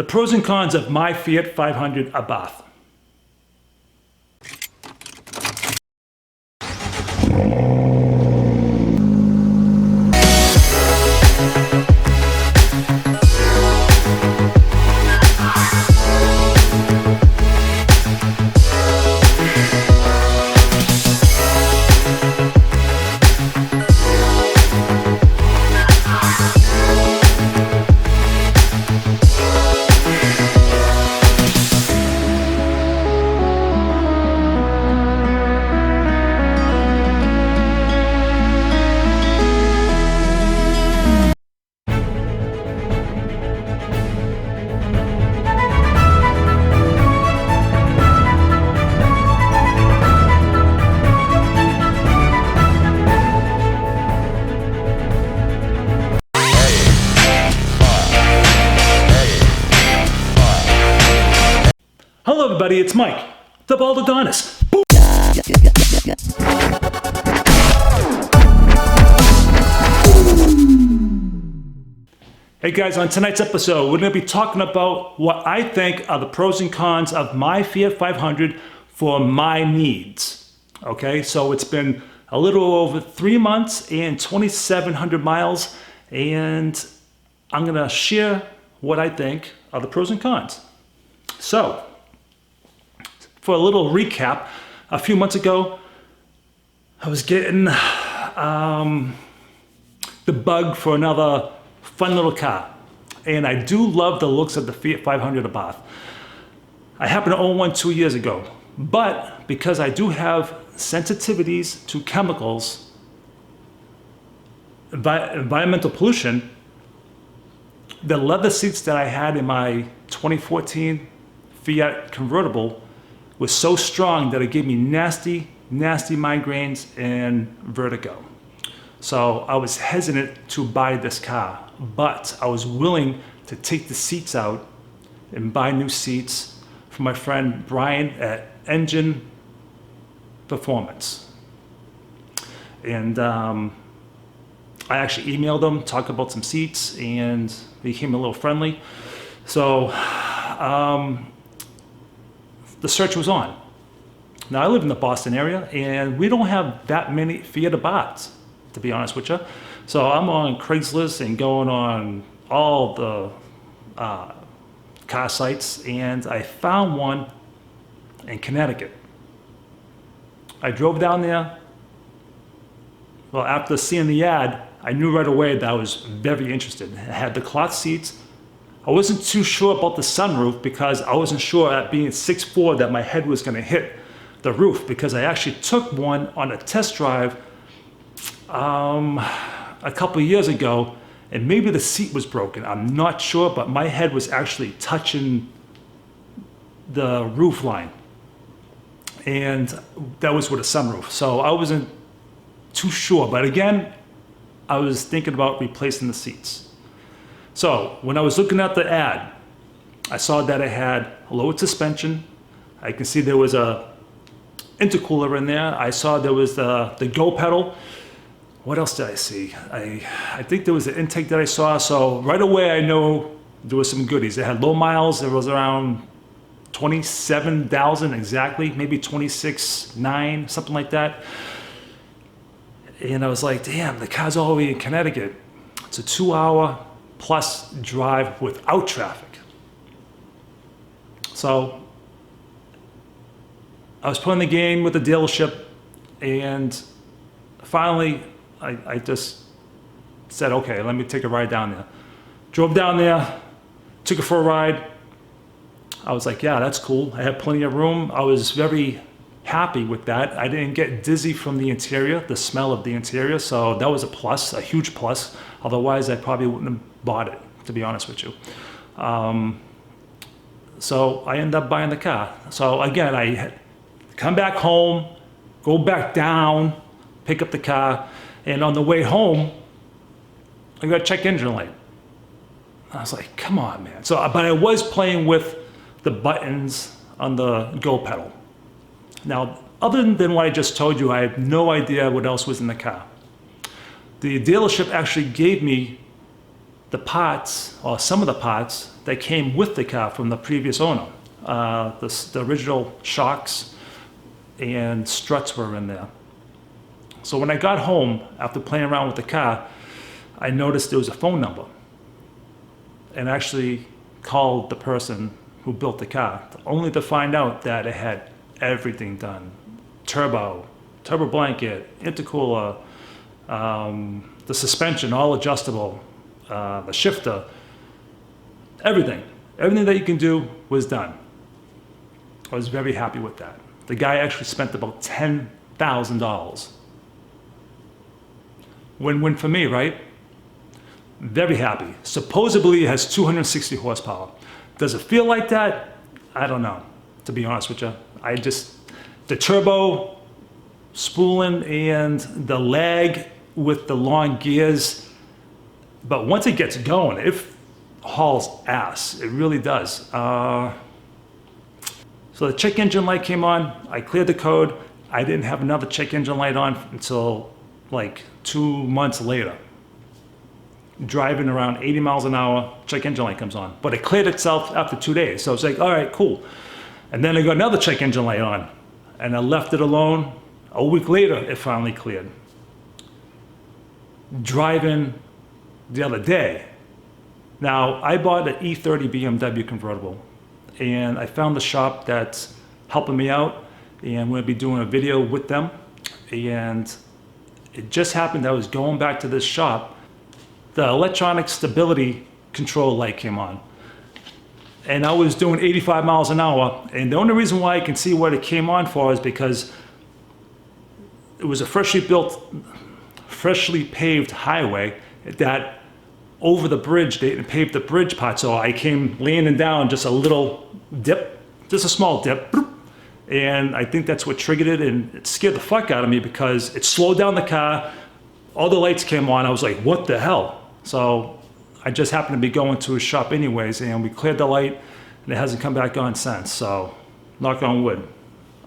The pros and cons of my Fiat 500 Abarth. Hello everybody, it's Mike, the Baldadonis. Hey guys, on tonight's episode, we're going to be talking about what I think are the pros and cons of my Fiat 500 for my needs. Okay, so it's been a little over 3 months and 2,700 miles, and I'm going to share what I think are the pros and cons. So, for a little recap, a few months ago, I was getting the bug for another fun little car. And I do love the looks of the Fiat 500 Abarth. I happened to own one 2 years ago, but because I do have sensitivities to chemicals, environmental pollution, the leather seats that I had in my 2014 Fiat Convertible was so strong that it gave me nasty migraines and vertigo. So I was hesitant to buy this car, but I was willing to take the seats out and buy new seats from my friend Brian at NGEN Performance. And I actually emailed them, talked about some seats, and became a little friendly. So the search was on. Now I live in the Boston area and we don't have that many Fiat Abarths, to be honest with you. So I'm on Craigslist and going on all the car sites, and I found one in Connecticut. I drove down there. Well, after seeing the ad, I knew right away that I was very interested. It had the cloth seats. I wasn't too sure about the sunroof because I wasn't sure at being 6'4" that my head was going to hit the roof, because I actually took one on a test drive a couple of years ago, and maybe the seat was broken. I'm not sure, but my head was actually touching the roof line, and that was with a sunroof. So I wasn't too sure, but again, I was thinking about replacing the seats. So when I was looking at the ad, I saw that it had lowered suspension. I can see there was a intercooler in there. I saw there was the go pedal. What else did I see? I think there was an intake that I saw. So right away I know there was some goodies. It had low miles. It was around 27,000 exactly, maybe 26,900, something like that. And I was like, damn, the car's all the way in Connecticut. It's a 2-hour plus drive without traffic. So I was playing the game with the dealership, and finally I just said, okay, let me take a ride down there. Drove down there, took it for a ride. I was like, yeah, that's cool. I had plenty of room. I was very happy with that. I didn't get dizzy from the interior, the smell of the interior, so that was a plus, a huge plus. Otherwise, I probably wouldn't have bought it, to be honest with you. So I ended up buying the car. So again, I had to come back home, go back down, pick up the car, and on the way home, I got a check engine light. I was like, come on, man. So, but I was playing with the buttons on the go pedal. Now, other than what I just told you, I have no idea what else was in the car. The dealership actually gave me the parts, or some of the parts, that came with the car from the previous owner. The original shocks and struts were in there. So when I got home, after playing around with the car, I noticed there was a phone number. And actually called the person who built the car, only to find out that it had everything done. Turbo blanket, intercooler, the suspension, all adjustable, the shifter, everything that you can do was done. I was very happy with that. The guy actually spent about $10,000. Win-win for me, right? Very happy. Supposedly it has 260 horsepower. Does it feel like that? I don't know, to be honest with you. The turbo spooling and the lag with the long gears, but once it gets going, it hauls ass. It really does. So the check engine light came on. I cleared the code. I didn't have another check engine light on until like 2 months later. Driving around 80 miles an hour, check engine light comes on. But it cleared itself after 2 days. So it's like, all right, cool. And then I got another check engine light on. And I left it alone. A week later, it finally cleared. Driving the other day. Now, I bought an E30 BMW convertible. And I found the shop that's helping me out. And I'm going to be doing a video with them. And it just happened I was going back to this shop. The electronic stability control light came on. And I was doing 85 miles an hour. And the only reason why I can see what it came on for is because it was a freshly paved highway that over the bridge, they paved the bridge part. So I came landing down just a little dip, just a small dip. And I think that's what triggered it. And it scared the fuck out of me because it slowed down the car. All the lights came on. I was like, what the hell? So I just happened to be going to a shop anyways, and we cleared the light, and it hasn't come back on since. So knock on wood.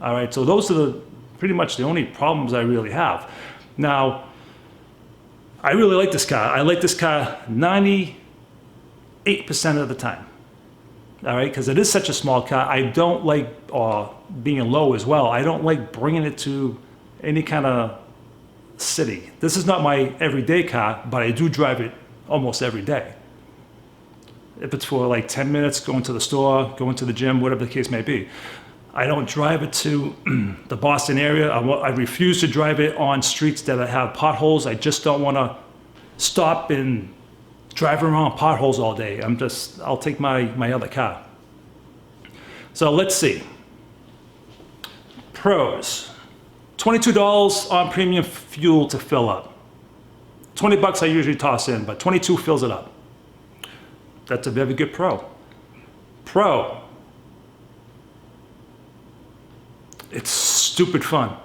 All right, so those are pretty much the only problems I really have. Now, I really like this car. I like this car 98% of the time. All right, because it is such a small car. I don't like being low as well. I don't like bringing it to any kind of city. This is not my everyday car, but I do drive it almost every day. If it's for like 10 minutes, going to the store, going to the gym, whatever the case may be. I don't drive it to the Boston area. I refuse to drive it on streets that have potholes. I just don't want to stop and drive around potholes all day. I'll take my other car. So let's see. Pros. $22 on premium fuel to fill up. $20 I usually toss in, but $22 fills it up. That's a very good pro. Pro. It's stupid fun.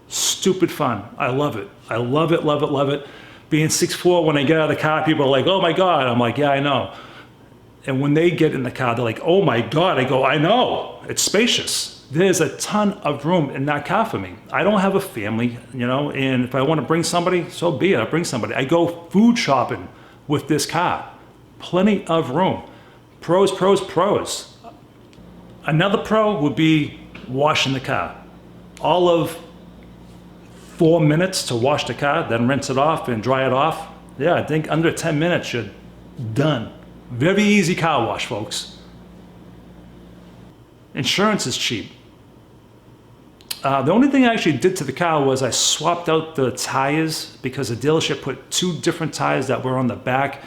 Stupid fun. I love it. I love it, love it, love it. Being 6'4", when I get out of the car, people are like, oh my God. I'm like, yeah, I know. And when they get in the car, they're like, oh my God. I go, I know. It's spacious. There's a ton of room in that car for me. I don't have a family, and if I want to bring somebody, so be it, I'll bring somebody. I go food shopping with this car. Plenty of room. Pros, pros, pros. Another pro would be washing the car. All of 4 minutes to wash the car, then rinse it off and dry it off. Yeah, I think under 10 minutes you're done. Very easy car wash, folks. Insurance is cheap. The only thing I actually did to the car was I swapped out the tires because the dealership put 2 different tires that were on the back,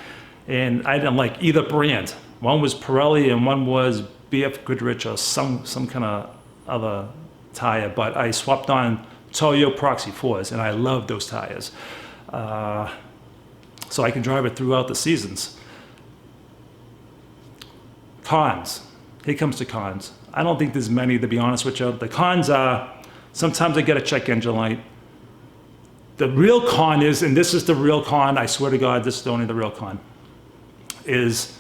and I didn't like either brand. One was Pirelli and one was BF Goodrich or some kind of other tire, but I swapped on Toyo Proxy 4s, and I love those tires. So I can drive it throughout the seasons. Cons. Here comes the cons. I don't think there's many, to be honest with you. The cons are, sometimes I get a check engine light. The real con is, and this is the real con, I swear to God, this is only the real con, is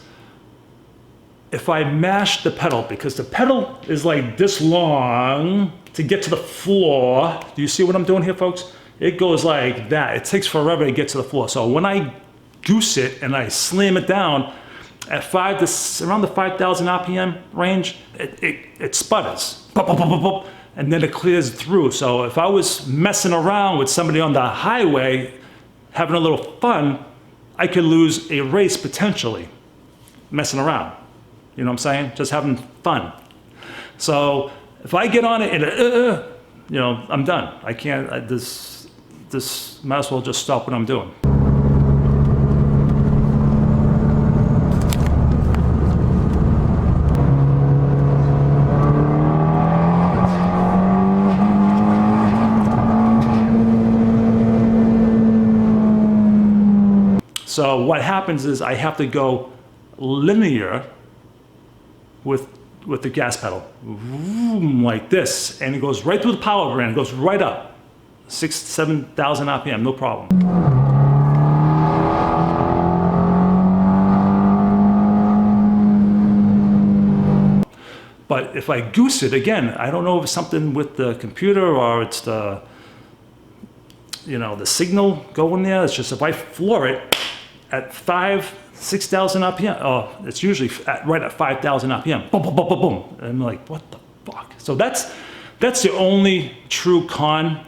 if I mash the pedal, because the pedal is like this long to get to the floor. Do you see what I'm doing here, folks? It goes like that. It takes forever to get to the floor. So when I goose it and I slam it down at around the 5,000 RPM range, it sputters, pop, pop, pop, pop, pop, and then it clears through. So if I was messing around with somebody on the highway, having a little fun, I could lose a race potentially, messing around. You know what I'm saying? Just having fun. So if I get on it and you know, I'm done. I can't. This might as well just stop what I'm doing. So what happens is I have to go linear with the gas pedal, like this, and it goes right through the power band, it goes right up, 7,000 RPM, no problem. But if I goose it, again, I don't know if it's something with the computer or it's the, you know, the signal going there. It's just if I floor it at 6,000 RPM, oh, it's usually right at 5,000 RPM, boom, boom, boom, boom, boom. And I'm like, what the fuck? So that's the only true con.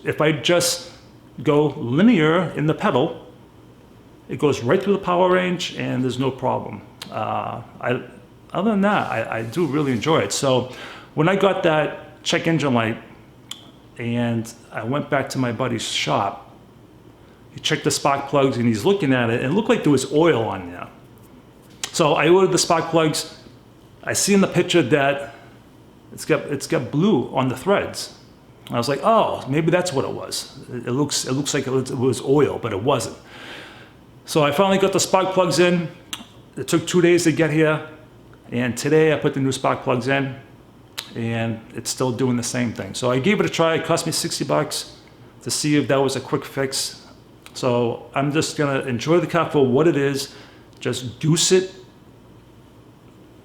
If I just go linear in the pedal, it goes right through the power range and there's no problem. Other than that, I do really enjoy it. So when I got that check engine light and I went back to my buddy's shop, he checked the spark plugs and he's looking at it and it looked like there was oil on there. So I ordered the spark plugs. I see in the picture that it's got blue on the threads. I was like, oh, maybe that's what it was. It looks like it was oil, but it wasn't. So I finally got the spark plugs in. It took 2 days to get here. And today I put the new spark plugs in and it's still doing the same thing. So I gave it a try. It cost me 60 bucks to see if that was a quick fix. So I'm just gonna enjoy the car for what it is, just goose it,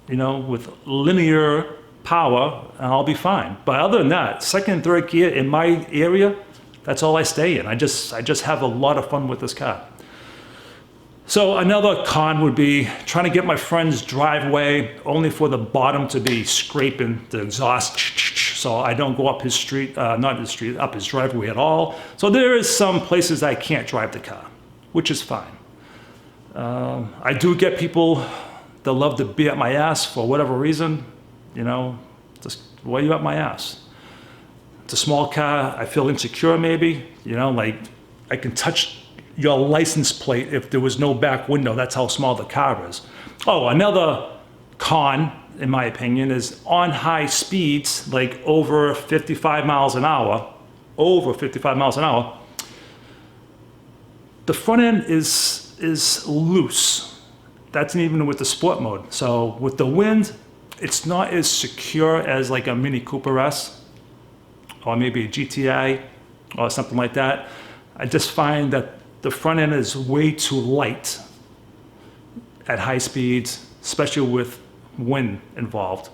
you know, with linear power, and I'll be fine. But other than that, second and third gear in my area, that's all I stay in. I just have a lot of fun with this car. So another con would be trying to get my friend's driveway only for the bottom to be scraping the exhaust, so I don't go up his street, not his street, up his driveway at all. So there is some places I can't drive the car, which is fine. I do get people that love to be at my ass for whatever reason, you know, just why are you at my ass? It's a small car, I feel insecure maybe, you know, like I can touch your license plate if there was no back window. That's how small the car is. Oh, another con, in my opinion, is on high speeds, like over 55 miles an hour, the front end is loose. That's even with the sport mode. So with the wind, it's not as secure as like a Mini Cooper S or maybe a GTI or something like that. I just find that the front end is way too light at high speeds, especially with wind involved.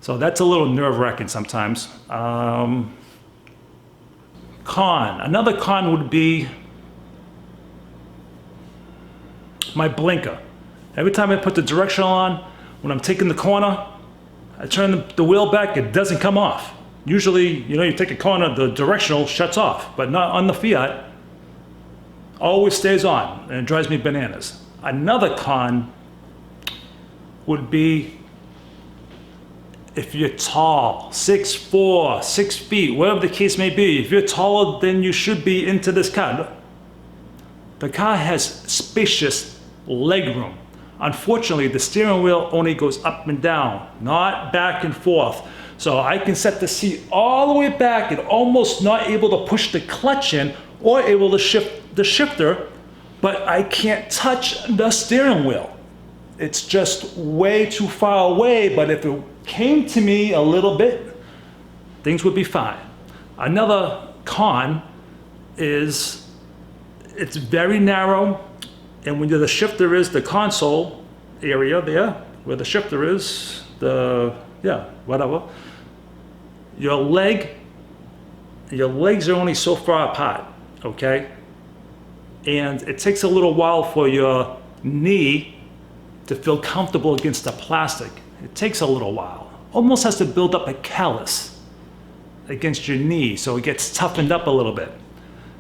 So that's a little nerve-wracking sometimes. Another con would be my blinker. Every time I put the directional on, when I'm taking the corner, I turn the wheel back, it doesn't come off. Usually, you know, you take a corner, the directional shuts off, but not on the Fiat. Always stays on, and it drives me bananas. Another con would be if you're tall, 6'4", 6 feet, whatever the case may be. If you're taller than you should be into this car, the car has spacious legroom. Unfortunately, the steering wheel only goes up and down, not back and forth. So I can set the seat all the way back and almost not able to push the clutch in or able to shift the shifter, but I can't touch the steering wheel. It's just way too far away, but if it came to me a little bit, things would be fine. Another con is it's very narrow, and when the shifter is the console area there, where the shifter is, whatever, your legs are only so far apart, okay? and it takes a little while for your knee to feel comfortable against the plastic. It takes a little while. Almost has to build up a callus against your knee so it gets toughened up a little bit.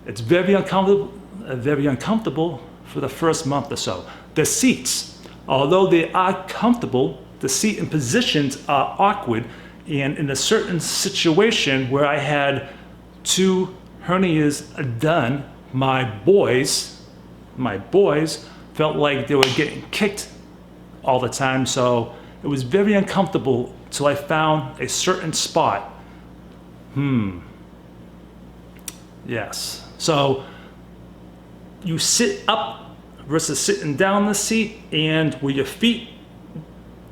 It's very uncomfortable for the first month or so. The seats, although they are comfortable, the seat and positions are awkward, and in a certain situation where I had 2 hernias done, my boys felt like they were getting kicked all the time, so it was very uncomfortable till I found a certain spot. Yes. So you sit up versus sitting down the seat, and with your feet,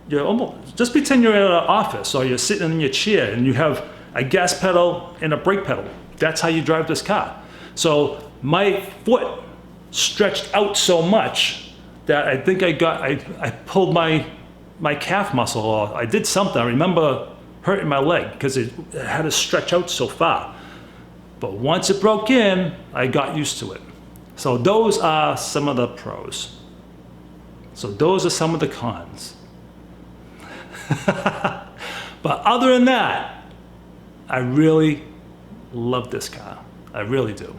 you're almost, just pretend you're at an office or you're sitting in your chair and you have a gas pedal and a brake pedal. That's how you drive this car. So my foot stretched out so much that I think I pulled my calf muscle, or I did something. I remember hurting my leg because it had to stretch out so far. But once it broke in, I got used to it. So those are some of the pros. So those are some of the cons. But other than that, I really love this car. I really do.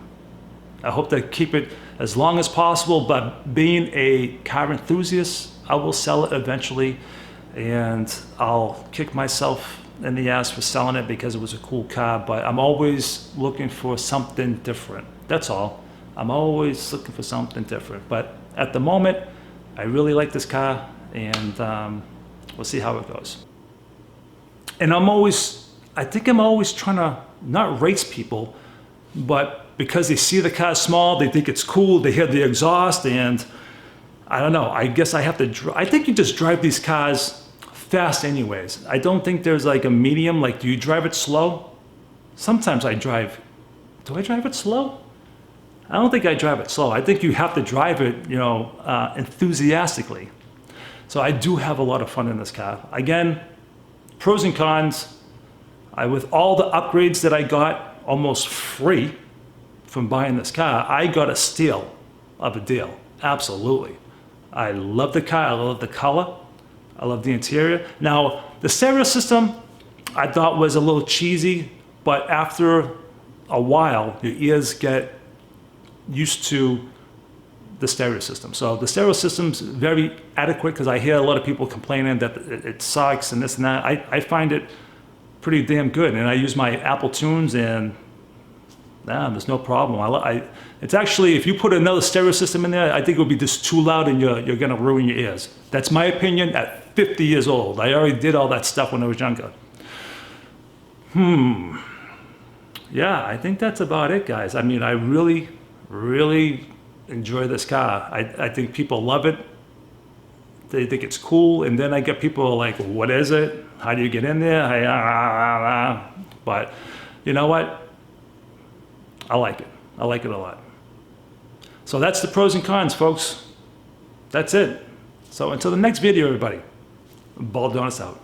I hope to keep it as long as possible, but being a car enthusiast, I will sell it eventually, and I'll kick myself in the ass for selling it because it was a cool car, but I'm always looking for something different. That's all. I'm always looking for something different. But at the moment, I really like this car, and we'll see how it goes. And I think I'm always trying to not race people, but because they see the car small, they think it's cool, they hear the exhaust, and I don't know, I guess I have to, I think you just drive these cars fast anyways. I don't think there's like a medium, like do you drive it slow? Sometimes do I drive it slow? I don't think I drive it slow. I think you have to drive it, enthusiastically. So I do have a lot of fun in this car. Again, pros and cons. With all the upgrades that I got almost free from buying this car, I got a steal of a deal. Absolutely. I love the car. I love the color. I love the interior. Now, the stereo system I thought was a little cheesy, but after a while, your ears get used to the stereo system. So the stereo system's very adequate because I hear a lot of people complaining that it sucks and this and that. I find it pretty damn good, and I use my Apple Tunes, and there's no problem. It's actually, if you put another stereo system in there, I think it would be just too loud and you're gonna ruin your ears. That's my opinion at 50 years old. I already did all that stuff when I was younger. Yeah, I think that's about it, guys. I mean, I really, really enjoy this car. I think people love it. They think it's cool, and then I get people like, what is it? How do you get in there? But you know what? I like it. I like it a lot. So that's the pros and cons, folks. That's it. So until the next video, everybody, Baldadonis out.